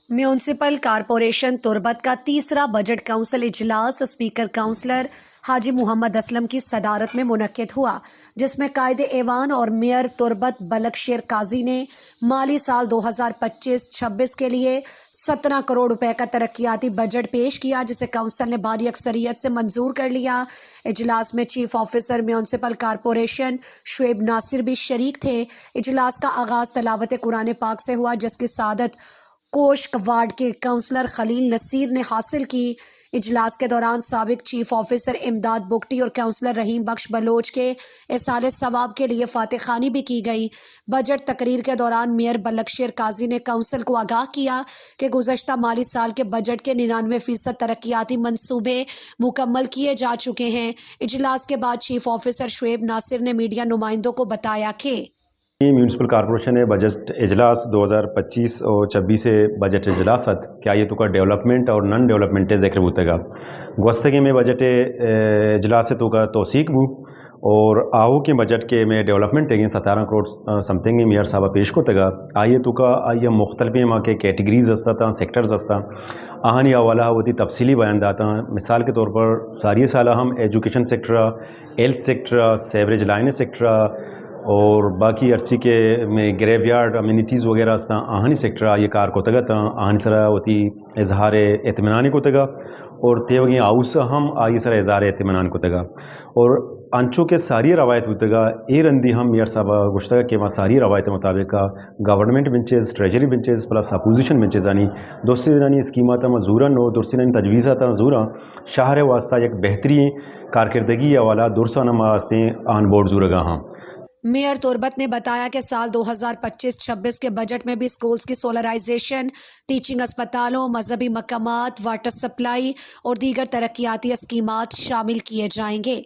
Municipal corporation Turbat का तीसरा budget council इजलास स्पीकर काउंसलर हाजी मोहम्मद असलम की सदारत में मुनक्किद हुआ, जिसमें कायदे ऐवान और मेयर तुर्बत बलकशेर काजी ने माली साल 2025-26 के लिए 17 करोड़ रुपए का तरक्याती बजट पेश किया, जिसे काउंसिल ने भारी अक्सरियत से मंजूर कर लिया। इजलास में chief officer municipal corporation Shoaib Nasir भी शरीक थे। इजलास का आगाज तलावत कुरान पाक से हुआ, जिसकी सादत कोश्क वार्ड के काउंसलर खलील नसीर ने हासिल की। इजलास के दौरान साबिक चीफ ऑफिसर इमदाद बुगटी और काउंसलर रहीम बख्श बलोच के इसाले सवाब के लिए फातिह खानी भी की गई। बजट तकरीर के दौरान मेयर बलकशेर काजी ने काउंसिल को आगाह किया कि गुज़श्ता माली साल के बजट के 99% तरक्याती मंसूबे मुकम्मल किए जा चुके हैं। इजलास के बाद चीफ ऑफिसर शुएब नासिर ने मीडिया नुमाइंदों को बताया कि म्यूनसिपल कारपोरेशन बजट इजलास 2025 और 26 बजट इजलासत क्या ये तो का डेवलपमेंट और नॉन डेवलपमेंट ज़िक्र होतेगा गोस्तगी में बजट इजलास तो का तोसीक बू और आहू के बजट के में डेवलपमेंट टेगिन 17 करोड़ समथिंग मेयर साहब पेश को तगा आइए तो का आइए मुख्तलिफ माँ के कैटेगरीज हस्ता था सेक्टर्स हस्ता आहनी हवाला होती तफसीली बयान दाता। मिसाल के तौर पर सारी साल हम education sector, health sector, sewerage line sector और बाकी अर्ची के में ग्रेव यार्ड अम्यूनिटीज़ वगैरह हस्ता आहनी सेक्टर ये कार को तगा आहनी सरा होती इजहार इत्मीनान को तगा और तेवगी आउस हम आई सरा इजहार इत्मीनान को तगा और अंचों के सारी रवायत होतेगा ए रंदी हम मेयर साहब गुश्ता के वहाँ सारी रवायत मुताबिक government benches, treasury benches plus opposition benches यानी दोस्ती यानी स्कीमा मजूरन और दुरसी तजवीज़ा मजूरा शहर वास्ता एक बेहतरी कारकर्दगी वाला दुरसाना वास्ते आन बोर्ड जूरगा हाँ। मेयर तुर्बत ने बताया कि साल 2025-26 के बजट में भी स्कूल्स की सोलराइजेशन, टीचिंग अस्पतालों, मजहबी मकामात, वाटर सप्लाई और दीगर तरक्याती स्कीमात शामिल किए जाएंगे।